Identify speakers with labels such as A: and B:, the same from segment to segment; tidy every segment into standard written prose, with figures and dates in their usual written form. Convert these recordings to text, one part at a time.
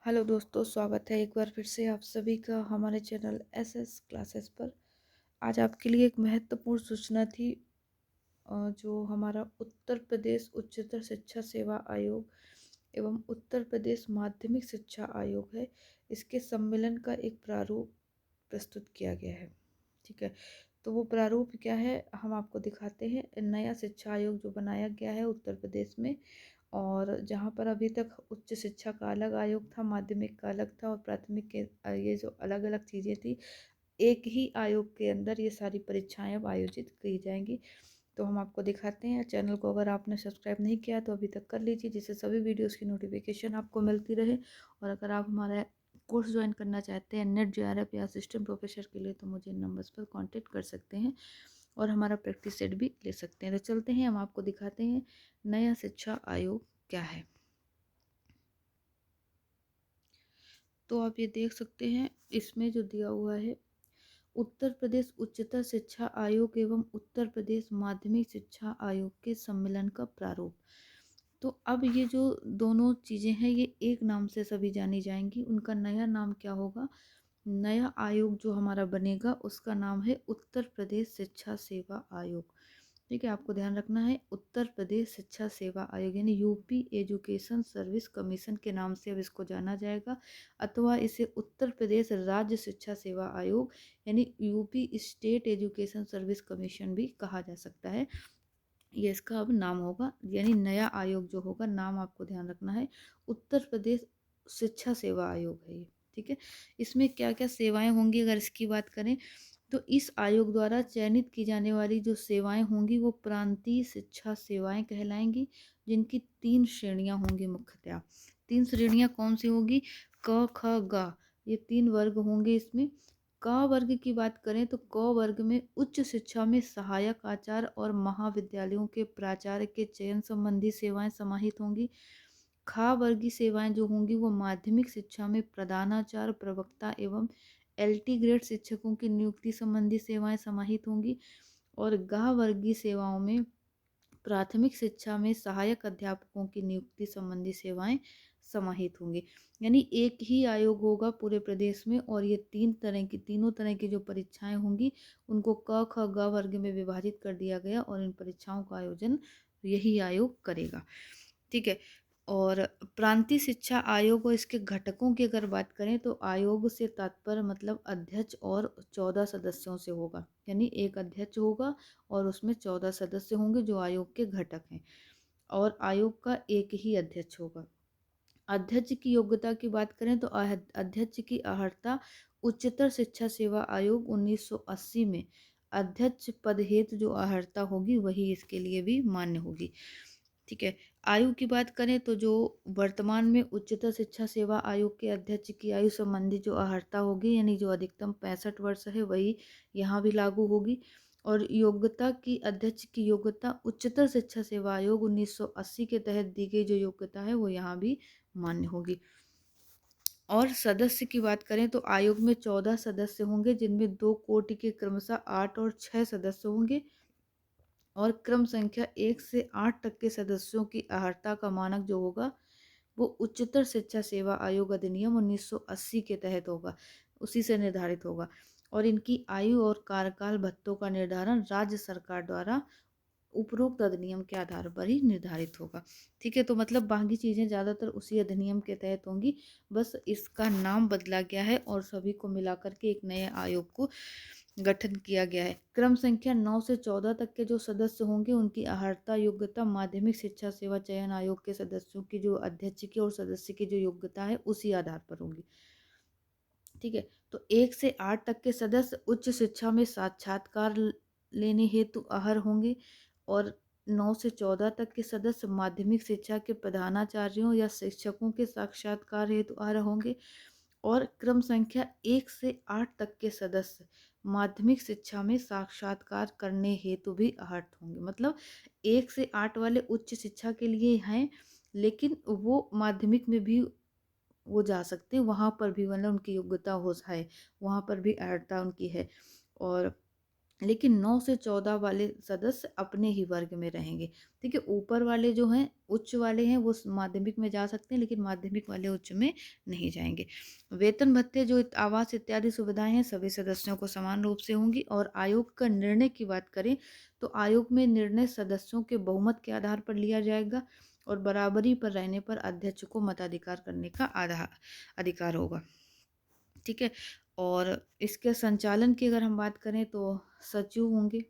A: Hello दोस्तों, स्वागत है एक बार फिर से आप सभी का हमारे चैनल एसएस क्लासेस पर। आज आपके लिए एक महत्वपूर्ण सूचना थी। जो हमारा उत्तर प्रदेश उच्चतर शिक्षा सेवा आयोग एवं उत्तर प्रदेश माध्यमिक शिक्षा आयोग है, इसके सम्मेलन का एक प्रारूप प्रस्तुत किया गया है। ठीक है, तो वो प्रारूप क्या है हम आपको दिखाते हैं। नया शिक्षा आयोग जो बनाया गया है उत्तर प्रदेश में, और जहाँ पर अभी तक उच्च शिक्षा का अलग आयोग था, माध्यमिक का अलग था और प्राथमिक के ये जो अलग अलग चीज़ें थी, एक ही आयोग के अंदर ये सारी परीक्षाएं अब आयोजित की जाएंगी। तो हम आपको दिखाते हैं। चैनल को अगर आपने सब्सक्राइब नहीं किया तो अभी तक कर लीजिए, जिससे सभी वीडियोस की नोटिफिकेशन आपको मिलती रहे। और अगर आप हमारा कोर्स ज्वाइन करना चाहते हैं नेट जेआरएफ या असिस्टेंट प्रोफेसर के लिए, तो मुझे इन नंबर्स पर कांटेक्ट कर सकते हैं और हमारा प्रैक्टिस सेट भी ले सकते हैं। तो चलते हैं, हम आपको दिखाते हैं नया शिक्षा आयोग क्या है। तो आप ये देख सकते हैं, इसमें जो दिया हुआ है उत्तर प्रदेश उच्चतर शिक्षा आयोग एवं उत्तर प्रदेश माध्यमिक शिक्षा आयोग के सम्मेलन का प्रारूप। तो अब ये जो दोनों चीज़ें हैं ये एक नाम से सभी जानी जाएंगी। उनका नया नाम क्या होगा? नया आयोग जो हमारा बनेगा उसका नाम है उत्तर प्रदेश शिक्षा सेवा आयोग। ठीक है, आपको ध्यान रखना है, उत्तर प्रदेश शिक्षा सेवा आयोग यानी यूपी एजुकेशन सर्विस कमीशन के नाम से अब इसको जाना जाएगा, अथवा इसे उत्तर प्रदेश राज्य शिक्षा सेवा आयोग यानी UP state education service commission भी कहा जा सकता है। ये इसका अब नाम होगा, यानी नया आयोग जो होगा, नाम आपको ध्यान रखना है, उत्तर प्रदेश शिक्षा सेवा आयोग है ये। ठीक है, इसमें क्या क्या सेवाएं होंगी अगर इसकी बात करें, तो इस आयोग द्वारा चयनित की जाने वाली जो सेवाएं होंगी वो प्रांतीय शिक्षा सेवाएं कहलाएंगी, जिनकी 3 श्रेणियां होंगी मुख्यतः। 3 श्रेणियां कौन सी होगी? क ख ग, ये 3 वर्ग होंगे इसमें। क वर्ग की बात करें तो क वर्ग में उच्च शिक्षा में सहायक आचार्य और महाविद्यालयों के प्राचार्य के चयन संबंधी सेवाएं समाहित होंगी। ख वर्गीय सेवाएं जो होंगी वो माध्यमिक शिक्षा में प्रधानाचार्य, प्रवक्ता एवं एलटी ग्रेड शिक्षकों की नियुक्ति संबंधी सेवाएं समाहित होंगी। और ग वर्गीय सेवाओं में प्राथमिक शिक्षा में सहायक अध्यापकों की नियुक्ति संबंधी सेवाएं समाहित होंगी। यानी एक ही आयोग होगा पूरे प्रदेश में, और ये तीनों तरह की जो परीक्षाएं होंगी उनको क ख ग वर्ग में विभाजित कर दिया गया, और इन परीक्षाओं का आयोजन यही आयोग करेगा। ठीक है, और प्रांतीय शिक्षा आयोग और इसके घटकों की अगर बात करें तो आयोग से तात्पर्य मतलब अध्यक्ष और 14 सदस्यों से होगा। यानी एक अध्यक्ष होगा और उसमें 14 सदस्य होंगे जो आयोग के घटक हैं, और आयोग का एक ही अध्यक्ष होगा। अध्यक्ष की योग्यता की बात करें तो अध्यक्ष की अर्हता उच्चतर शिक्षा सेवा आयोग 1980 में अध्यक्ष पद हेतु जो अर्हता होगी वही इसके लिए भी मान्य होगी। ठीक है, आयु की बात करें तो जो वर्तमान में उच्चतर शिक्षा सेवा आयोग के अध्यक्ष की आयु संबंधी जो अर्हता होगी, यानी जो अधिकतम 65 वर्ष है, वही यहाँ भी लागू होगी। और योग्यता की, अध्यक्ष की योग्यता उच्चतर शिक्षा सेवा आयोग 1980 के तहत दी गई जो योग्यता है वो यहाँ भी मान्य होगी। और सदस्य की बात करें तो आयोग में 14 सदस्य होंगे, जिनमें 2 कोटि के क्रमशः 8 और 6 सदस्य होंगे। और क्रम संख्या 1 से 8 तक के सदस्यों की अर्हता का मानक जो होगा वो उच्चतर शिक्षा सेवा आयोग अधिनियम 1980 के तहत होगा, उसी से निर्धारित होगा। और इनकी आयु और कार्यकाल भत्तों का निर्धारण राज्य सरकार द्वारा उपरोक्त अधिनियम के आधार पर ही निर्धारित होगा। ठीक है, तो मतलब बाकी चीज़ें ज़्यादातर उसी अधिनियम के तहत होंगी, बस इसका नाम बदला गया है और सभी को मिलाकर के एक नए आयोग को गठन किया गया है। क्रम संख्या 9 से 14 तक के जो सदस्य होंगे उनकी अर्हता योग्यता माध्यमिक शिक्षा सेवा चयन आयोग के सदस्यों की जो अध्यक्ष की और सदस्य की जो योग्यता है उसी आधार पर होगी। ठीक है, तो 1 से 8 तक के सदस्य उच्च शिक्षा में साक्षात्कार लेने हेतु अहर होंगे, और 9 से 14 तक के सदस्य माध्यमिक शिक्षा के प्रधानाचार्यों या शिक्षकों के साक्षात्कार हेतु अहर होंगे। और क्रम संख्या 1 से 8 तक के सदस्य माध्यमिक शिक्षा में साक्षात्कार करने हेतु भी अहर्त होंगे। मतलब 1 से 8 वाले उच्च शिक्षा के लिए हैं, लेकिन वो माध्यमिक में भी वो जा सकते हैं, वहाँ पर भी मतलब उनकी योग्यता हो है, वहाँ पर भी अर्हता उनकी है। और लेकिन 9 से 14 वाले सदस्य अपने ही वर्ग में रहेंगे। ठीक है, ऊपर वाले जो हैं उच्च वाले हैं वो माध्यमिक में जा सकते हैं, लेकिन माध्यमिक वाले उच्च में नहीं जाएंगे। वेतन भत्ते जो आवास इत्यादि सुविधाएं हैं सभी सदस्यों को समान रूप से होंगी। और आयोग का निर्णय की बात करें तो आयोग में निर्णय सदस्यों के बहुमत के आधार पर लिया जाएगा और बराबरी पर रहने पर अध्यक्ष को मताधिकार करने का अधिकार होगा। ठीक है, और इसके संचालन की अगर हम बात करें तो सचिव होंगे।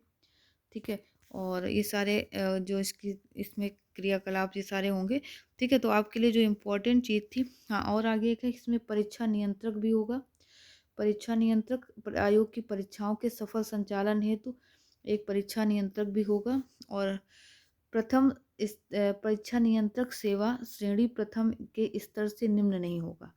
A: ठीक है, और ये सारे जो इसमें क्रियाकलाप ये सारे होंगे। ठीक है, तो आपके लिए जो इम्पोर्टेंट चीज़ थी, हाँ, और आगे एक है इसमें परीक्षा नियंत्रक भी होगा। परीक्षा नियंत्रक आयोग की परीक्षाओं के सफल संचालन हेतु एक परीक्षा नियंत्रक भी होगा। और प्रथम इस परीक्षा नियंत्रक सेवा श्रेणी प्रथम के स्तर से निम्न नहीं होगा।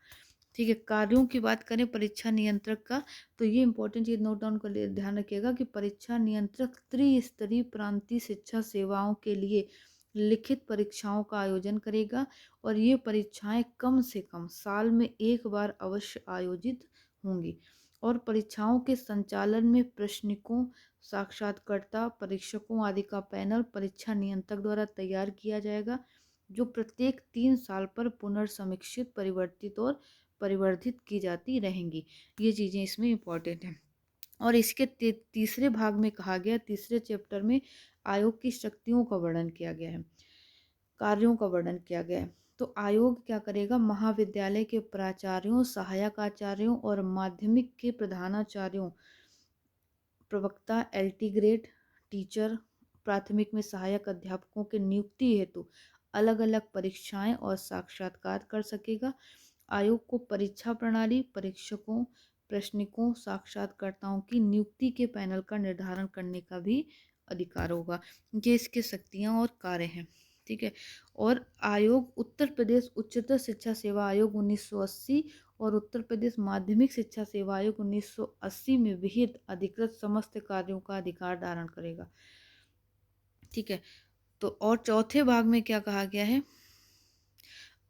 A: ठीक है, कार्यों की बात करें परीक्षा नियंत्रक का, तो ये इंपॉर्टेंट चीज नोट डाउन कर ध्यान रखिएगा कि परीक्षा नियंत्रक त्रिस्तरीय प्रांतीय शिक्षा सेवाओं के लिए लिखित परीक्षाओं का आयोजन करेगा। और ये परीक्षाएं कम से कम साल में एक बार अवश्य आयोजित होंगी। और परीक्षाओं के संचालन में प्रश्निकों, साक्षात्कारकर्ता, परीक्षकों आदि का पैनल परीक्षा नियंत्रक द्वारा तैयार किया जाएगा, जो प्रत्येक 3 साल पर पुनर्समीक्षित, परिवर्तित और परिवर्धित की जाती रहेंगी। ये चीज़ें इसमें इम्पॉर्टेंट हैं। और इसके तीसरे भाग में कहा गया, तीसरे चैप्टर में आयोग की शक्तियों का वर्णन किया गया है, कार्यों का वर्णन किया गया है। तो आयोग क्या करेगा, महाविद्यालय के प्राचार्यों, सहायक आचार्यों और माध्यमिक के प्रधानाचार्यों, प्रवक्ता, एलटी ग्रेड टीचर, प्राथमिक में सहायक अध्यापकों के नियुक्ति हेतु अलग अलग परीक्षाएं और साक्षात्कार कर सकेगा। आयोग को परीक्षा प्रणाली, परीक्षकों, प्रश्निकों, साक्षात्कारताओं की नियुक्ति के पैनल का निर्धारण करने का भी अधिकार होगा। ये इसके शक्तियां और कार्य हैं। ठीक है, और आयोग उत्तर प्रदेश उच्चतर शिक्षा सेवा आयोग 1980 और उत्तर प्रदेश माध्यमिक शिक्षा सेवा आयोग 1980 में विहित अधिकृत समस्त कार्यों का अधिकार धारण करेगा। ठीक है, तो और चौथे भाग में क्या कहा गया है,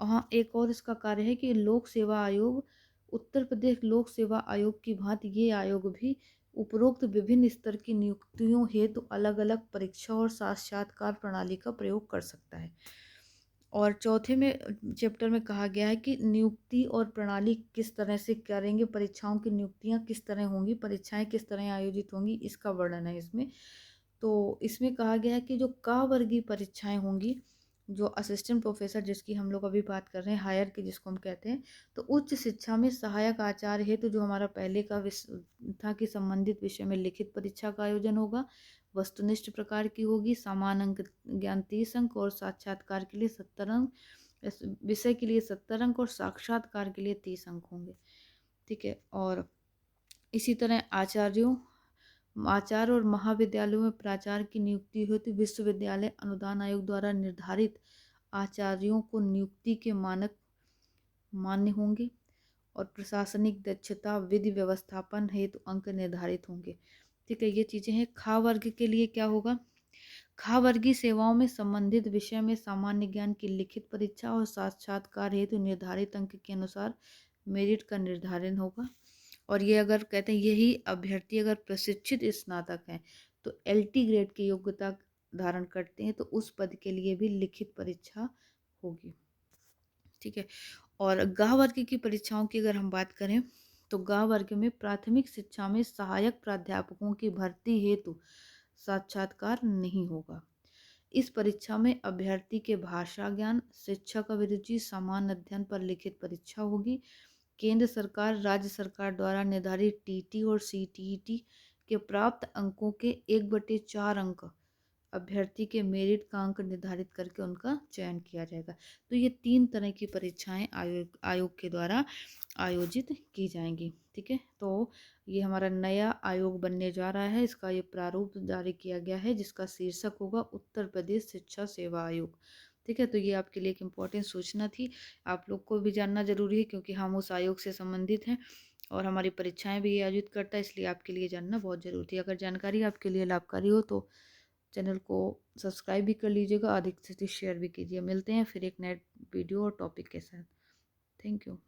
A: हाँ, एक और इसका कार्य है कि लोक सेवा आयोग, उत्तर प्रदेश लोक सेवा आयोग की भांति ये आयोग भी उपरोक्त विभिन्न स्तर की नियुक्तियों हेतु अलग अलग परीक्षा और साक्षात्कार प्रणाली का प्रयोग कर सकता है। और चौथे में चैप्टर में कहा गया है कि नियुक्ति और प्रणाली किस तरह से करेंगे, परीक्षाओं की नियुक्तियां किस तरह होंगी, परीक्षाएं किस तरह आयोजित होंगी, इसका वर्णन है इसमें। तो इसमें कहा गया है कि जो क वर्गीय परीक्षाएं होंगी, जो असिस्टेंट प्रोफेसर जिसकी हम लोग अभी बात कर रहे हैं, हायर की जिसको हम कहते हैं, तो उच्च शिक्षा में सहायक आचार्य हेतु जो हमारा पहले का था कि संबंधित विषय में लिखित परीक्षा का आयोजन होगा, वस्तुनिष्ठ प्रकार की होगी, समान अंक ज्ञान 30 अंक और साक्षात्कार के लिए 70 अंक, इस विषय के लिए 70 अंक और साक्षात्कार के लिए 30 अंक होंगे। ठीक है, और इसी तरह आचार्य और महाविद्यालयों में प्राचार्य की नियुक्ति हेतु विश्वविद्यालय अनुदान आयोग द्वारा निर्धारित आचार्यों को नियुक्ति के मानक मान्य होंगे। और प्रशासनिक दक्षता, विधि व्यवस्थापन हेतु अंक निर्धारित होंगे। ठीक है, ये चीजें हैं। खा वर्ग के लिए क्या होगा, खा वर्गीय सेवाओं में संबंधित विषय में सामान्य ज्ञान की लिखित परीक्षा और साक्षात्कार हेतु निर्धारित अंक के अनुसार मेरिट का निर्धारण होगा। और ये अगर कहते हैं यही अभ्यर्थी अगर प्रशिक्षित स्नातक हैं तो एलटी ग्रेड की योग्यता धारण करते हैं तो उस पद के लिए भी लिखित परीक्षा होगी। ठीक है, और ग वर्ग की परीक्षाओं की अगर हम बात करें तो ग वर्ग में प्राथमिक शिक्षा में सहायक प्राध्यापकों की भर्ती हेतु साक्षात्कार नहीं होगा। इस परीक्षा में अभ्यर्थी के भाषा ज्ञान, शिक्षक अभिरुचि, समान अध्ययन पर लिखित परीक्षा होगी। केंद्र सरकार, राज्य सरकार द्वारा निर्धारित टीटी और सीटीईटी के प्राप्त अंकों के 1/4 अंक अभ्यर्थी के मेरिट का अंक निर्धारित करके उनका चयन किया जाएगा। तो ये 3 तरह की परीक्षाएं आयोग के द्वारा आयोजित की जाएंगी। ठीक है, तो ये हमारा नया आयोग बनने जा रहा है, इसका ये प्रारूप जारी किया गया है जिसका शीर्षक होगा उत्तर प्रदेश शिक्षा सेवा आयोग। ठीक है, तो ये आपके लिए एक इम्पोर्टेंट सूचना थी, आप लोग को भी जानना जरूरी है क्योंकि हम उस आयोग से संबंधित हैं और हमारी परीक्षाएं भी ये आयोजित करता है, इसलिए आपके लिए जानना बहुत जरूरी थी। अगर जानकारी आपके लिए लाभकारी हो तो चैनल को सब्सक्राइब भी कर लीजिएगा, अधिक से अधिक शेयर भी कीजिए। मिलते हैं फिर एक नए वीडियो और टॉपिक के साथ। Thank you.